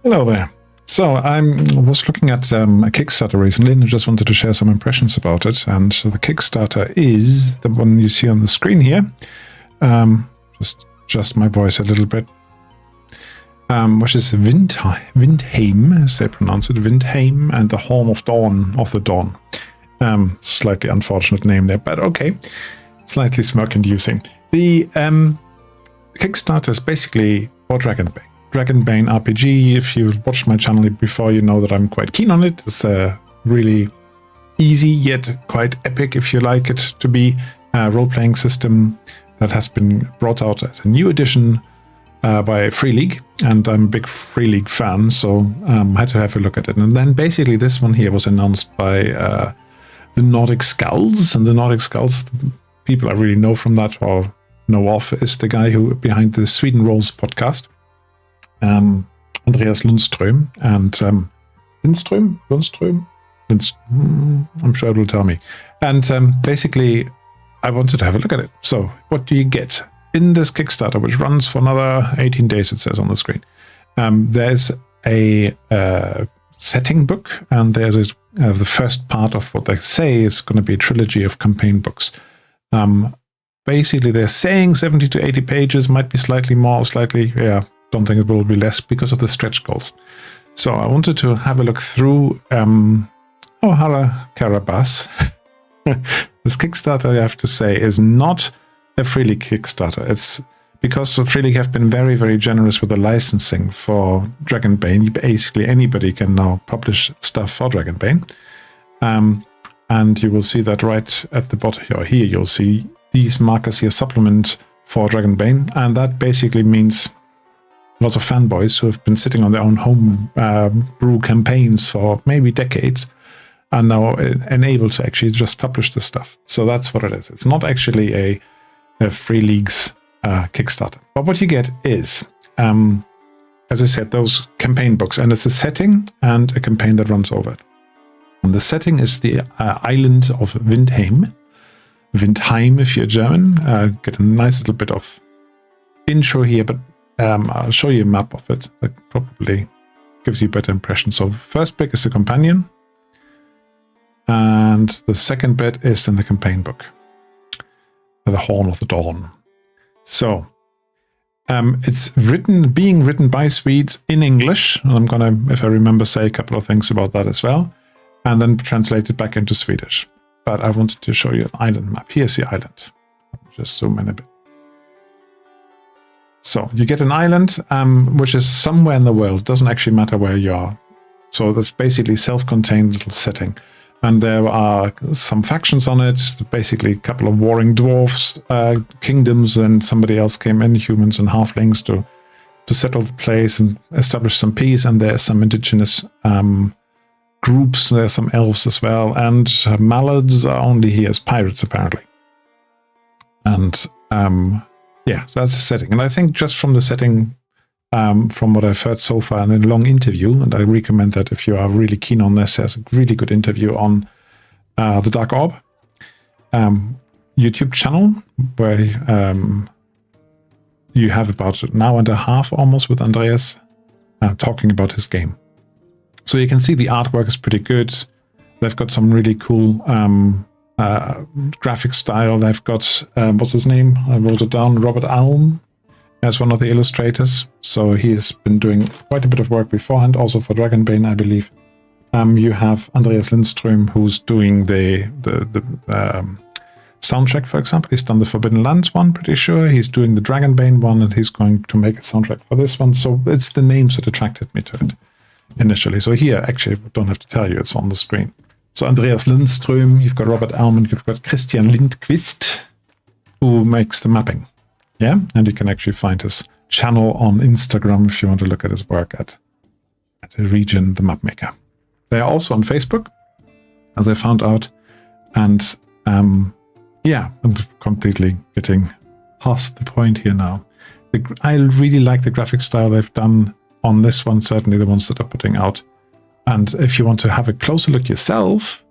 Hello there. So I was looking at a Kickstarter recently and I just wanted to share some impressions about it. And so the Kickstarter is the one you see on the screen here. Just adjust my voice a little bit. Which is Vintheim, as they pronounce it, Vintheim, and the Home of Dawn, of the Dawn. Slightly unfortunate name there, but okay. Slightly smirk-inducing. The Kickstarter is basically for Dragonbane. Dragonbane RPG, if you watched my channel before, you know that I'm quite keen on it. It's a really easy yet quite epic, if you like it to be, role-playing system that has been brought out as a new edition by Free League, and I'm a big Free League fan, so I had to have a look at it. And then basically this one here was announced by the Nordic Skulls, and the Nordic Skulls, the people I really know from that or know of, is the guy who behind the Sweden Rolls podcast. Andreas Lundström and Lundström, I'm sure it will tell me. And basically, I wanted to have a look at it. So, what do you get in this Kickstarter, which runs for another 18 days? It says on the screen. There's a setting book, and there's the first part of what they say is going to be a trilogy of campaign books. Basically, they're saying 70 to 80 pages, might be slightly more, slightly, yeah. Don't think it will be less because of the stretch goals. So I wanted to have a look through hello Carabas. This Kickstarter, I have to say, is not a Free League Kickstarter. It's because the Free League have been very, very generous with the licensing for Dragonbane. Basically anybody can now publish stuff for Dragonbane. And you will see that right at the bottom here, you'll see these markers here, supplement for Dragonbane. And that basically means lots of fanboys who have been sitting on their own home brew campaigns for maybe decades are now enabled to actually just publish this stuff. So that's what it is. It's not actually a Free League's Kickstarter. But what you get is, as I said, those campaign books. And it's a setting and a campaign that runs over it. And the setting is the island of Windheim. Vintheim, if you're German. Get a nice little bit of intro here, but I'll show you a map of it. That probably gives you a better impression. So first bit is the companion, and the second bit is in the campaign book, the Horn of the Dawn. So it's being written by Swedes in English. I'm gonna, if I remember, say a couple of things about that as well, and then translate it back into Swedish. But I wanted to show you an island map. Here's the island. Just zoom in a bit. So you get an island, which is somewhere in the world. It doesn't actually matter where you are. So that's basically self-contained little setting. And there are some factions on it, basically a couple of warring dwarfs, kingdoms, and somebody else came in, humans and halflings, to settle the place and establish some peace. And there's some indigenous groups, there's some elves as well. And mallards are only here as pirates, apparently. And yeah, so that's the setting. And I think just from the setting, from what I've heard so far in a long interview, and I recommend that if you are really keen on this, there's a really good interview on the Dark Orb YouTube channel, where you have about an hour and a half almost with Andreas talking about his game. So you can see the artwork is pretty good. They've got some really cool graphic style. They've got what's his name? I wrote it down. Robert Alm as one of the illustrators. So he has been doing quite a bit of work beforehand, also for Dragonbane, I believe. You have Andreas Lundström, who's doing the soundtrack, for example. He's done the Forbidden Lands one, pretty sure. He's doing the Dragonbane one, and he's going to make a soundtrack for this one. So it's the names that attracted me to it initially. So here, actually, I don't have to tell you, it's on the screen. So Andreas Lundström, you've got Robert Almond, you've got Christian Lindqvist, who makes the mapping. Yeah, and you can actually find his channel on Instagram if you want to look at his work at Region the Mapmaker. They are also on Facebook, as I found out. And yeah, I'm completely getting past the point here now. I really like the graphic style they've done on this one, certainly the ones that are putting out. And if you want to have a closer look yourself,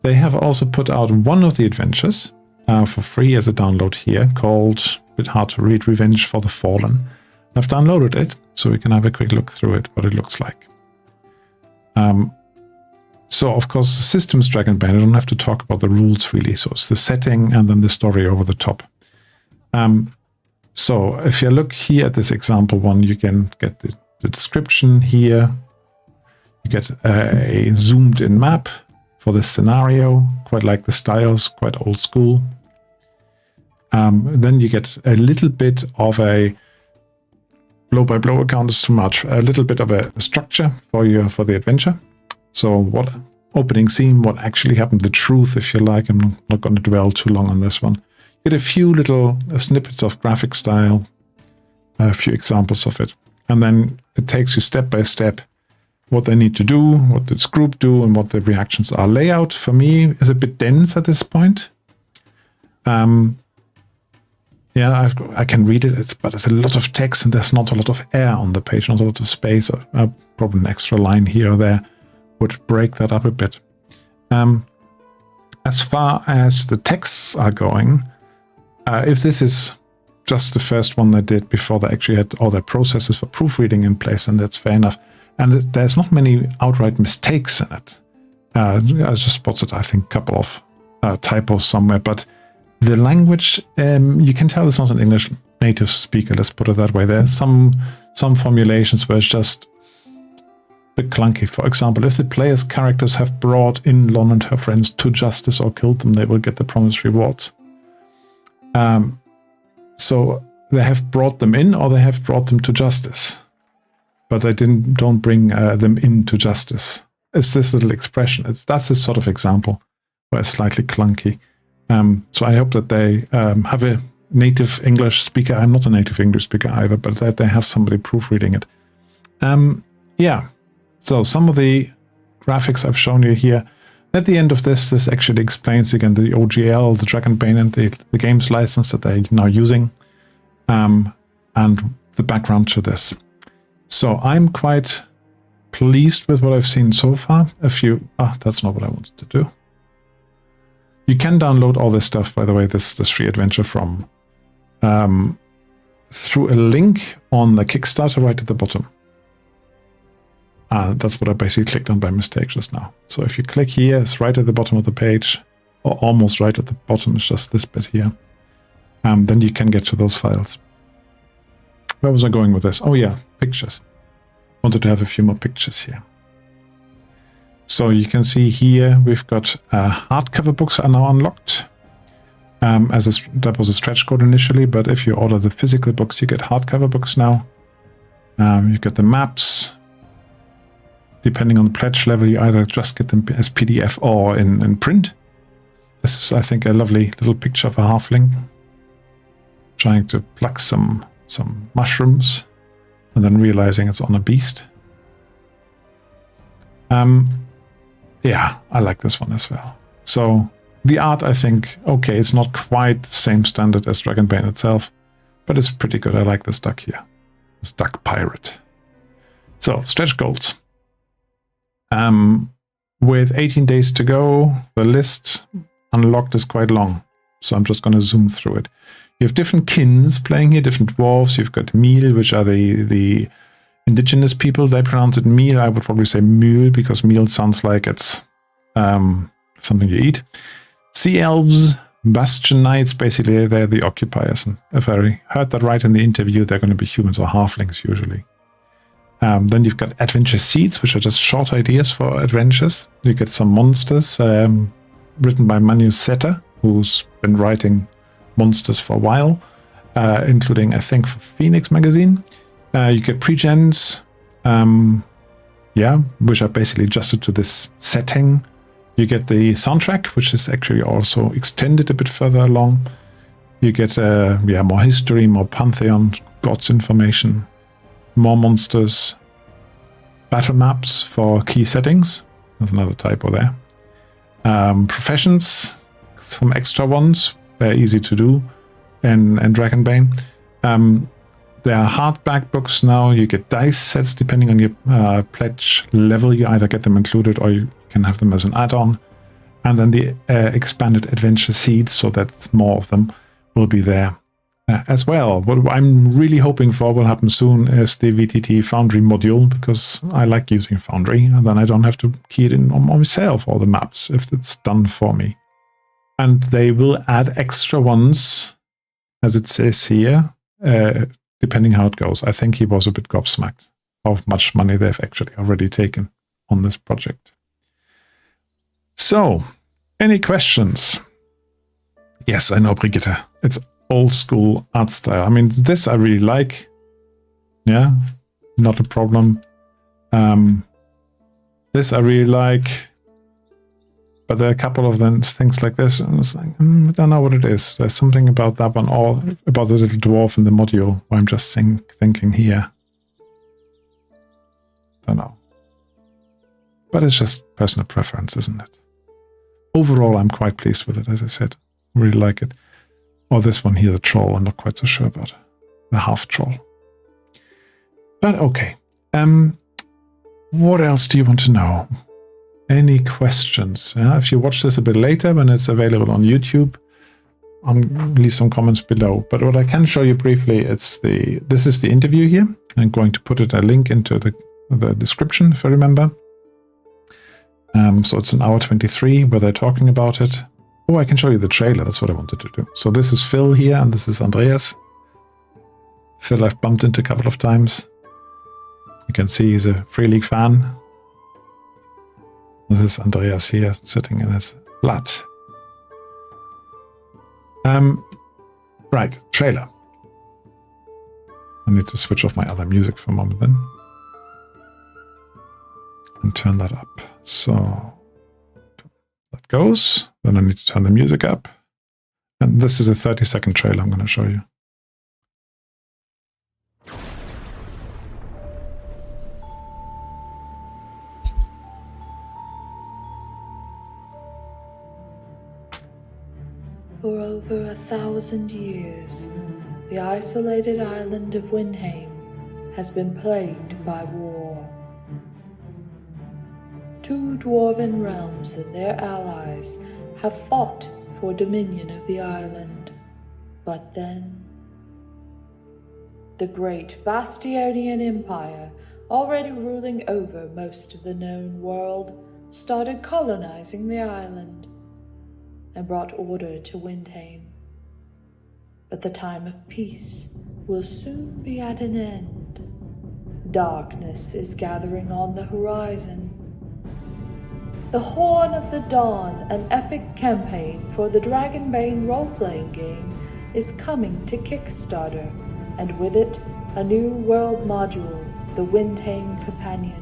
they have also put out one of the adventures for free as a download here, called, a bit hard to read, Revenge for the Fallen. I've downloaded it, so we can have a quick look through it, what it looks like. So, of course, the system's Dragonbane. I don't have to talk about the rules, really. So it's the setting and then the story over the top. So if you look here at this example one, you can get the description here. You get a zoomed-in map for this scenario. Quite like the styles, quite old school. Then you get a little bit of a blow-by-blow account is too much. A little bit of a structure for the adventure. So what opening scene, what actually happened, the truth, if you like. I'm not going to dwell too long on this one. You get a few little snippets of graphic style, a few examples of it. And then it takes you step by step what they need to do, what this group do, and what the reactions are. Layout, for me, is a bit dense at this point. Yeah, I can read it, but there's a lot of text and there's not a lot of air on the page, not a lot of space. Probably an extra line here or there would break that up a bit. As far as the texts are going, if this is just the first one they did before they actually had all their processes for proofreading in place, then that's fair enough. And there's not many outright mistakes in it. I just spotted, I think, a couple of typos somewhere, but the language, you can tell it's not an English native speaker, let's put it that way. There's some formulations where it's just a bit clunky. For example, if the player's characters have brought in Lon and her friends to justice or killed them, they will get the promised rewards. So they have brought them in or they have brought them to justice. But they don't bring them into justice. It's this little expression. That's a sort of example where it's slightly clunky. So I hope that they have a native English speaker. I'm not a native English speaker either, but that they have somebody proofreading it. Yeah, so some of the graphics I've shown you here. At the end of this actually explains again the OGL, the Dragonbane, and the game's license that they're now using, and the background to this. So I'm quite pleased with what I've seen so far. That's not what I wanted to do. You can download all this stuff, by the way, this free adventure from through a link on the Kickstarter right at the bottom. That's what I basically clicked on by mistake just now. So if you click here, it's right at the bottom of the page, or almost right at the bottom. It's just this bit here. Then you can get to those files. Where was I going with this? Oh yeah, pictures. Wanted to have a few more pictures here. So you can see here we've got hardcover books are now unlocked. That was a stretch code initially, but if you order the physical books, you get hardcover books now. You get the maps. Depending on the pledge level, you either just get them as PDF or in print. This is, I think, a lovely little picture of a halfling trying to pluck some mushrooms and then realizing it's on a beast. Yeah, I like this one as well. So the art, I think, okay, it's not quite the same standard as Dragonbane itself, but it's pretty good. I like this duck here, this duck pirate. So stretch goals. With 18 days to go, the list unlocked is quite long, so I'm just going to zoom through it. You have different kins playing here, different dwarves. You've got Meal, which are the indigenous people. They pronounce it Meal. I would probably say Mule, because Meal sounds like it's something you eat. Sea Elves, Bastion Knights, basically they're the occupiers. And if I heard that right in the interview, they're going to be humans or halflings usually. Then you've got Adventure Seeds, which are just short ideas for adventures. You get some monsters written by Manu Seta, who's been writing monsters for a while, including, I think, for Phoenix magazine. You get pre-gens, which are basically adjusted to this setting. You get the soundtrack, which is actually also extended a bit further along. You get more history, more Pantheon, gods information, more monsters, battle maps for key settings. There's another typo there. Professions, some extra ones, very easy to do in Dragonbane. There are hardback books now. You get dice sets depending on your pledge level. You either get them included or you can have them as an add-on. And then the expanded adventure seeds, so that more of them will be there. as well. What I'm really hoping for will happen soon is the VTT Foundry module, because I like using Foundry, and then I don't have to key it in on myself, all the maps, if it's done for me. And they will add extra ones, as it says here, depending how it goes. I think he was a bit gobsmacked how much money they've actually already taken on this project. So, any questions? Yes, I know, Brigitte. It's old school art style. I mean, this I really like. Yeah, not a problem. This I really like. But there are a couple of them, things like this, and it's like, I don't know what it is. There's something about that one, or about the little dwarf in the module, where I'm just thinking here. Don't know. But it's just personal preference, isn't it? Overall, I'm quite pleased with it, as I said. Really like it. Or this one here, the troll, I'm not quite so sure about. The half troll. But okay. What else do you want to know? Any questions? If you watch this a bit later, when it's available on YouTube, leave some comments below. But what I can show you briefly, this is the interview here. I'm going to put a link into the description, if I remember. So it's an hour 23 where they're talking about it. Oh, I can show you the trailer. That's what I wanted to do. So this is Phil here, and this is Andreas. Phil I've bumped into a couple of times. You can see he's a Free League fan. This is Andreas here, sitting in his flat. Right, trailer. I need to switch off my other music for a moment then. And turn that up. So that goes. Then I need to turn the music up. And this is a 30-second trailer I'm going to show you. For over 1,000 years, the isolated island of Windheim has been plagued by war. Two dwarven realms and their allies have fought for dominion of the island, but then the great Bastionian Empire, already ruling over most of the known world, started colonizing the island and brought order to Windheim. But the time of peace will soon be at an end. Darkness is gathering on the horizon. The Horn of the Dawn, an epic campaign for the Dragonbane role-playing game, is coming to Kickstarter, and with it, a new world module, the Windheim Companion.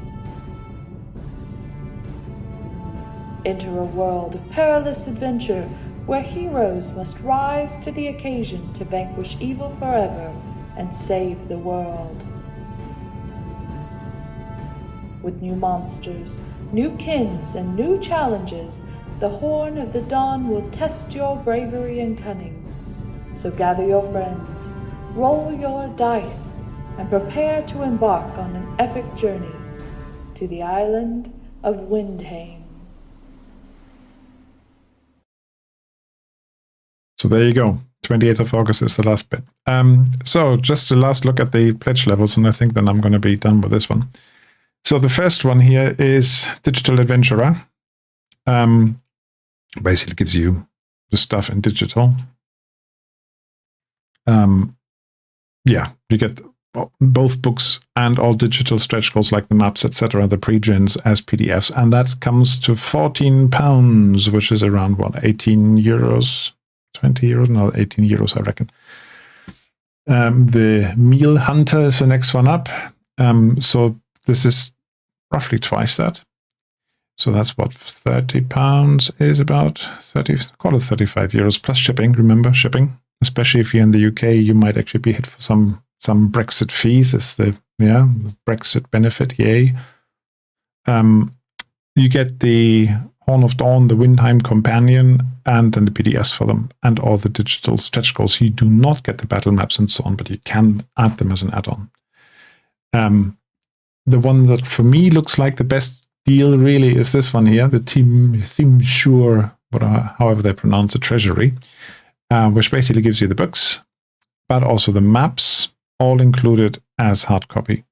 Enter a world of perilous adventure where heroes must rise to the occasion to vanquish evil forever and save the world. With new monsters, new kins, and new challenges, the Horn of the Dawn will test your bravery and cunning. So gather your friends, roll your dice, and prepare to embark on an epic journey to the island of Windheim. So there you go. 28th of August is the last bit. So just a last look at the pledge levels, and I think then I'm going to be done with this one. So the first one here is Digital Adventurer. Basically gives you the stuff in digital. Yeah, you get both books and all digital stretch goals like the maps, etc., the pre-gens as PDFs, and that comes to £14, which is around, what, 18 euros? 20 euros? No, 18 euros, I reckon. The Meal Hunter is the next one up. So this is roughly twice that. So that's what £30 is about. 30, call it 35 euros plus shipping. Remember, shipping. Especially if you're in the UK, you might actually be hit for some Brexit fees as the Brexit benefit. Yay. You get the Horn of Dawn, the Windheim Companion, and then the PDFs for them, and all the digital stretch goals. You do not get the battle maps and so on, but you can add them as an add-on. The one that for me looks like the best deal really is this one here, the Theme Sure, however they pronounce it, Treasury, which basically gives you the books, but also the maps, all included as hard copy.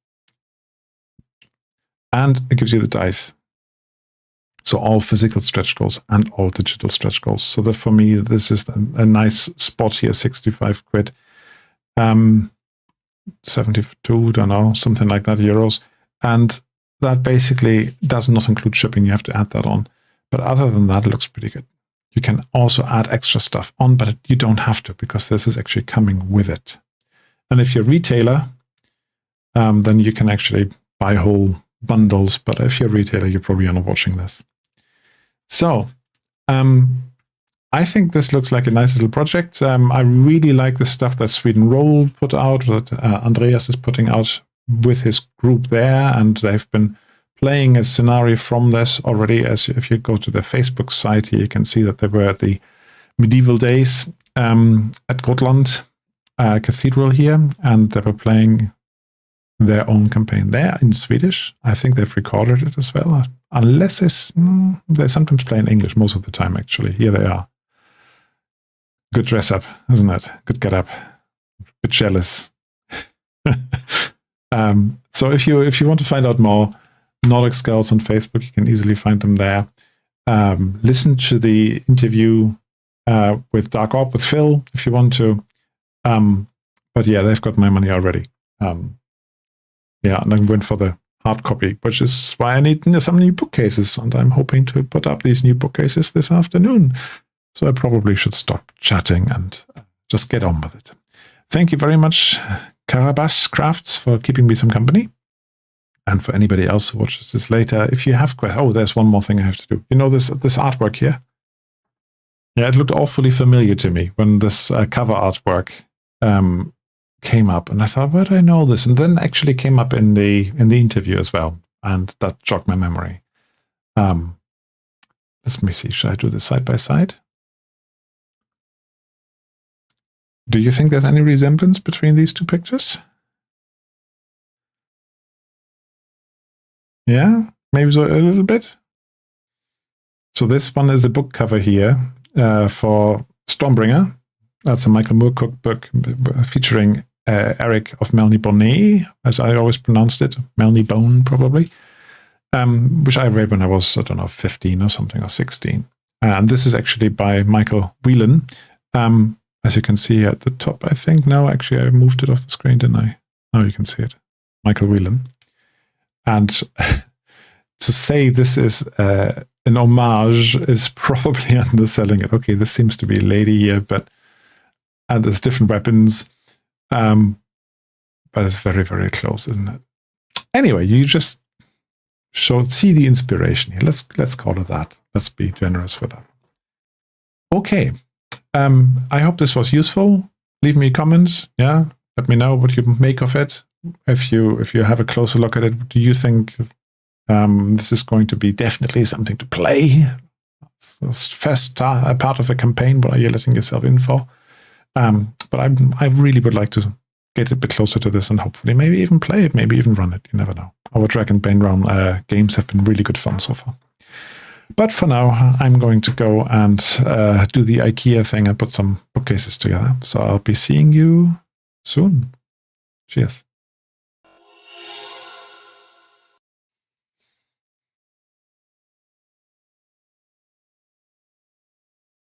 And it gives you the dice. So all physical stretch goals and all digital stretch goals. So that for me, this is a nice spot here, 65 quid. 72, don't know, something like that, euros. And that basically does not include shipping. You have to add that on. But other than that, it looks pretty good. You can also add extra stuff on, but you don't have to because this is actually coming with it. And if you're a retailer, then you can actually buy whole bundles. But if you're a retailer, you probably are not watching this. So I think this looks like a nice little project. I really like the stuff that Sweden Roll put out, that Andreas is putting out with his group there. And they've been playing a scenario from this already. As if you go to the Facebook site here, you can see that they were at the medieval days at Gotland Cathedral here, and they were playing their own campaign there in Swedish. I think they've recorded it as well, unless they sometimes play in English most of the time, actually. Here they are. Good dress up, isn't it? Good get up. A bit jealous. So if you want to find out more, Nordic Scouts on Facebook, you can easily find them there. Listen to the interview with Dark Orb, with Phil, if you want to. But yeah, they've got my money already. Yeah, and I went for the hard copy, which is why I need some new bookcases, and I'm hoping to put up these new bookcases this afternoon. So I probably should stop chatting and just get on with it. Thank you very much, Karabas Crafts, for keeping me some company. And for anybody else who watches this later, if you have questions, oh, there's one more thing I have to do. You know this artwork here? Yeah, it looked awfully familiar to me when this cover artwork came up, and I thought, where do I know this? And then actually came up in the interview as well, and that jogged my memory. Let me see. Should I do this side by side? Do you think there's any resemblance between these two pictures? Yeah, maybe so a little bit. So this one is a book cover here for Stormbringer. That's a Michael Moorcock book featuring Eric of Melny-Bonnet, as I always pronounced it, Melny-Bone probably, which I read when I was, I don't know, 15 or something, or 16. And this is actually by Michael Whelan. As you can see at the top, I think. No, actually, I moved it off the screen, didn't I? Now you can see it. Michael Whelan. And to say this is an homage is probably underselling it. Okay, this seems to be a lady here, and there's different weapons. But it's very, very close, isn't it? Anyway, you just see the inspiration here. Let's call it that. Let's be generous with that. Okay. I hope this was useful. Leave me a comment. Yeah, let me know what you make of it. If you have a closer look at it, do you think this is going to be definitely something to play? First part of a campaign, what are you letting yourself in for? But I really would like to get a bit closer to this and hopefully maybe even play it, maybe even run it. You never know. Our Dragonbane round games have been really good fun so far. But for now, I'm going to go and do the IKEA thing and put some bookcases together. So I'll be seeing you soon. Cheers.